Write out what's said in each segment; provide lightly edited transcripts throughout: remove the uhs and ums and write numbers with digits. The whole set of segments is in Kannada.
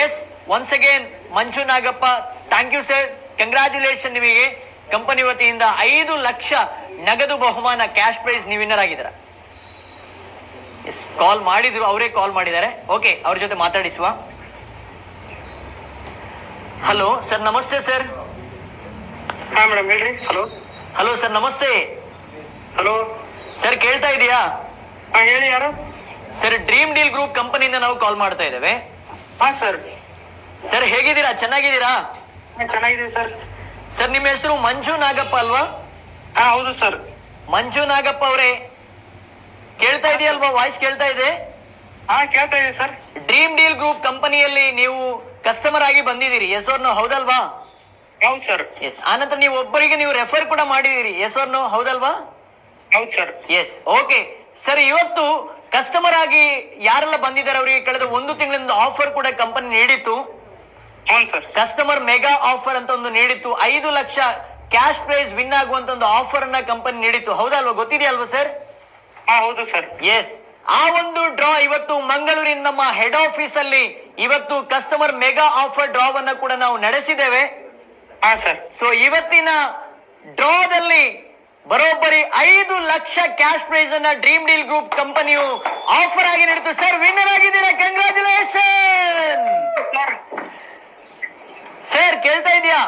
S once again Manju Nagappa, thank you sir, congratulation. ನಿಮಗೆ ಕಂಪನಿ ವತಿಯಿಂದ 5 ಲಕ್ಷ ನಗದು ಬಹುಮಾನ ಕ್ಯಾಶ್ ಪ್ರೈಸ್ ನೀವು ವಿನ್ನರ್ ಆಗಿದ್ದೀರಾ. ಎಸ್, ಕಾಲ್ ಮಾಡಿದ್ರು, ಅವರೇ ಕಾಲ್ ಮಾಡಿದ್ದಾರೆ. ಓಕೆ, ಅವ್ರ ಜೊತೆ ಮಾತಾಡಿಸುವ. ಹಲೋ ಸರ್, ನಮಸ್ತೆ ಸರ್. ಹಾ ಮೇಡಮ್ ಹೇಳ್ರಿ. ಹಲೋ ಹಲೋ ಸರ್, ನಮಸ್ತೆ. ಹಲೋ ಸರ್, ಕೇಳ್ತಾ ಇದೆಯಾ? ಹಾ ಹೇಳಿ, ಯಾರು? ಸರ್, ಡ್ರೀಮ್ ಡೀಲ್ ಗ್ರೂಪ್ ಕಂಪನಿಯಿಂದ ನಾವು ಕಾಲ್ ಮಾಡ್ತಾ ಇದ್ದೇವೆ. ಹಾ ಸರ್. ಸರ್, ಹೇಗಿದ್ದೀರಾ? ಚೆನ್ನಾಗಿದ್ದೀರಾ? ಚೆನ್ನಾಗಿದೆ ಸರ್. ಸರ್, ನಿಮ್ಮ ಹೆಸರು ಮಂಜು ನಾಗಪ್ಪ ಅಲ್ವಾ? ಹಾ ಹೌದು ಸರ್. ಮಂಜು ನಾಗಪ್ಪ ಅವರೇ, ಕೇಳ್ತಾ ಇದೆಯಲ್ವಾ? ವಾಯ್ಸ್ ಕೇಳ್ತಾ ಇದೆ? ಹಾ ಕೇಳ್ತಾ ಇದೆ ಸರ್. ಡ್ರೀಮ್ ಡೀಲ್ ಗ್ರೂಪ್ ಕಂಪನಿಯಲ್ಲಿ ನೀವು ಕಸ್ಟಮರ್ ಆಗಿ ಬಂದಿದ್ದೀರಿ, ಎಸ್ ಆರ್ ನೋ, ಹೌದಲ್ವಾ? ಹೌದು ಸರ್. ಎಸ್. ಆನಂತರ ನೀವು ಒಬ್ಬರಿಗೆ ನೀವು ರೆಫರ್ ಕೂಡ ಮಾಡಿದಿರಿ, ಎಸ್ ಆರ್ ನೋ, ಹೌದಲ್ವಾ? ಹೌದು ಸರ್. ಎಸ್. ಓಕೆ ಸರ್, ಇವತ್ತು ಕಸ್ಟಮರ್ ಆಗಿ ಯಾರೆಲ್ಲ ಬಂದಿದ್ದಾರೆ ಅವರಿಗೆ ಕಳೆದ 1 ತಿಂಗಳಿಂದ ಆಫರ್ ಕೂಡ ಕಂಪನಿ ನೀಡಿತ್ತು. ಹೌದು ಸರ್. ಕಸ್ಟಮರ್ ಮೆಗಾ ಆಫರ್ ಅಂತ ಒಂದು ನೀಡಿತ್ತು. 5 ಲಕ್ಷ ಕ್ಯಾಶ್ ಪ್ರೈಸ್ ವಿನ್ ಆಗುವಂತ ಒಂದು ಆಫರ್ ಅನ್ನ ಕಂಪನಿ ನೀಡಿತ್ತು, ಹೌದಲ್ವಾ? ಗೊತ್ತಿದೆಯಲ್ವಾ ಸರ್? ಹಾ ಹೌದು ಸರ್. ಎಸ್. ಆ ಒಂದು ಡ್ರಾ ಇವತ್ತು ಮಂಗಳೂರಿನ ನಮ್ಮ ಹೆಡ್ ಆಫೀಸ್ ಅಲ್ಲಿ ಇವತ್ತು ಕಸ್ಟಮರ್ ಮೆಗಾ ಆಫರ್ ಡ್ರಾ ಅನ್ನ ಕೂಡ ನಾವು ನಡೆಸಿದ್ದೇವೆ. ಹಾ ಸರ್. ಸೊ ಇವತ್ತಿನ ಡ್ರಾದಲ್ಲಿ ಬರೋಬ್ಬರಿ 5 ಲಕ್ಷ ಕ್ಯಾಶ್ ಪ್ರೈಸ್ ಅನ್ನ ಡ್ರೀಮ್ ಡೀಲ್ ಗ್ರೂಪ್ ಕಂಪನಿಯು ಆಫರ್ ಆಗಿ ನೀಡಿತು. ಸರ್, ವಿನ್ನರ್ ಆಗಿದ್ದೀರಾ, ಕಂಗ್ರಾಚುಲೇಷನ್. ಸರ್, ಕೇಳ್ತಾ ಇದೆಯಾ?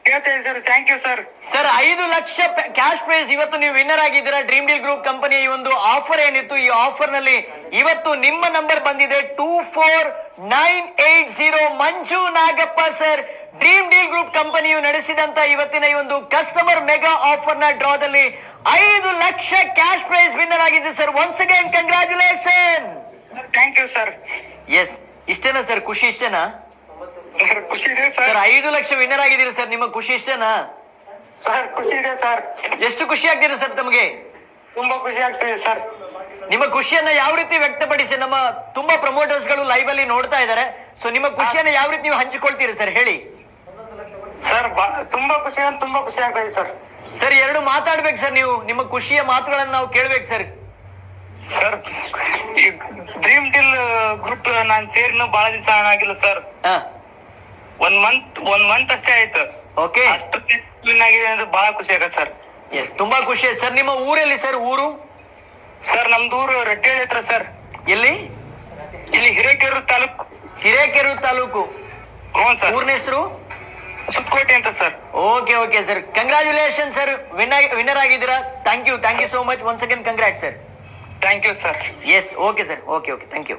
ಕೇಳ್ತಾ ಇದೆ sir. Thank you sir. Sir, 5 lakh cash prize ಇವತ್ತು ನೀವು ವಿನ್ನರ್ ಆಗಿದ್ದೀರಾ. ಡ್ರೀಮ್ ಡೀಲ್ ಗ್ರೂಪ್ ಕಂಪನಿಯ ಈ ಒಂದು ಆಫರ್ ಏನಿತ್ತು, ಈ ಆಫರ್ ನಲ್ಲಿ ಇವತ್ತು ನಿಮ್ಮ ನಂಬರ್ ಬಂದಿದೆ 24980. Manju Nagappa sir, dream deal group ಕಂಪನಿಯು ನಡೆಸಿದಂತ ಇವತ್ತಿನ ಈ ಒಂದು ಕಸ್ಟಮರ್ ಮೆಗಾ ಆಫರ್ ನ ಡ್ರಾದಲ್ಲಿ 5 ಲಕ್ಷ ಕ್ಯಾಶ್ ಪ್ರೈಸ್ ವಿನ್ನರ್ ಆಗಿದೆ sir. Once again congratulation. Thank you sir. Yes. ಇಷ್ಟೇನಾ ಸರ್? ಖುಷಿ ಇಷ್ಟೇನಾ ಸರ್? ಖುಷಿ ಇದೆ ಸರ್. ಸರ್. 5 ಲಕ್ಷ ವಿನ್ನರ್ ಆಗಿದ್ದೀರಿ ಸರ್, ನಿಮ್ಮ ಖುಷಿ ಇಷ್ಟೇನಾ? ಸರ್ ಖುಷಿ ಇದೆ ಸರ್. ಎಷ್ಟು ಖುಷಿ ಆಗ್ತಿದೆ ಸರ್ ತಮಗೆ? ತುಂಬಾ ಖುಷಿ ಆಗ್ತಿದೆ ಸರ್. ನಿಮ್ಮ ಖುಷಿಯನ್ನ ಯಾವ ರೀತಿ ವ್ಯಕ್ತಪಡಿಸಿ? ನಮ್ಮ ತುಂಬಾ ಪ್ರಮೋಟರ್ಸ್ ಗಳು ಲೈವ್ ಅಲ್ಲಿ ನೋಡ್ತಾ ಇದ್ದಾರೆ. ಸೊ ನಿಮ್ಮ ಖುಷಿಯನ್ನ ಯಾವ ರೀತಿ ನೀವು ಹಂಚಿಕೊಳ್ತೀರಿ ಸರ್, ಹೇಳಿ ಸರ್. ತುಂಬಾ ಖುಷಿ ಆಗ್ತಾ ಇದೆ ಸರ್. ಸರ್, 2 ಮಾತಾಡ್ಬೇಕು ಸರ್ ನೀವು, ನಿಮ್ಮ ಖುಷಿಯ ಮಾತುಗಳನ್ನ ನಾವು ಕೇಳ್ಬೇಕು ಸರ್. ಸರ್, ಈ ಡ್ರೀಮ್ ಡೀಲ್ ಗ್ರೂಪ್ ನಾನ್ ಸೇರಿನ ಬಹಳ ದಿವಸ ಆಗಿಲ್ಲ ಸರ್. ಒನ್ ಮಂತ್ ಅಷ್ಟೇ ಆಯ್ತು. ಓಕೆ. ಅಷ್ಟು ವಿನ್ ಆಗಿದೆ ಅಂದ್ರೆ ಬಹಳ ಖುಷಿ ಆಗತ್ತೆ ಸರ್. ಎಸ್, ತುಂಬಾ ಖುಷಿ ಆಯ್ತು ಸರ್. ನಿಮ್ಮ ಊರಲ್ಲಿ ಸರ್? ಊರು ಸರ್, ನಮ್ದು ಊರು ರೆಡ್ಡಿಹಳ್ಳಿ ಹತ್ರ ಸರ್. ಎಲ್ಲಿ? ಇಲ್ಲಿ ಹಿರೇಕೆರೂರು ತಾಲೂಕು. ಹಿರೇಕೆರೂರು ತಾಲೂಕು. ಹ್ಞೂ ಸರ್. ಊರಿನ ಹೆಸರು ಸುತ್ತಕೋಟೆ ಅಂತ sir. Okay okay sir, congratulation sir, winner ಆಗಿದ್ದೀರಾ. Thank you so much. Once again congrat sir. Thank you sir. Yes. Okay sir, okay thank you.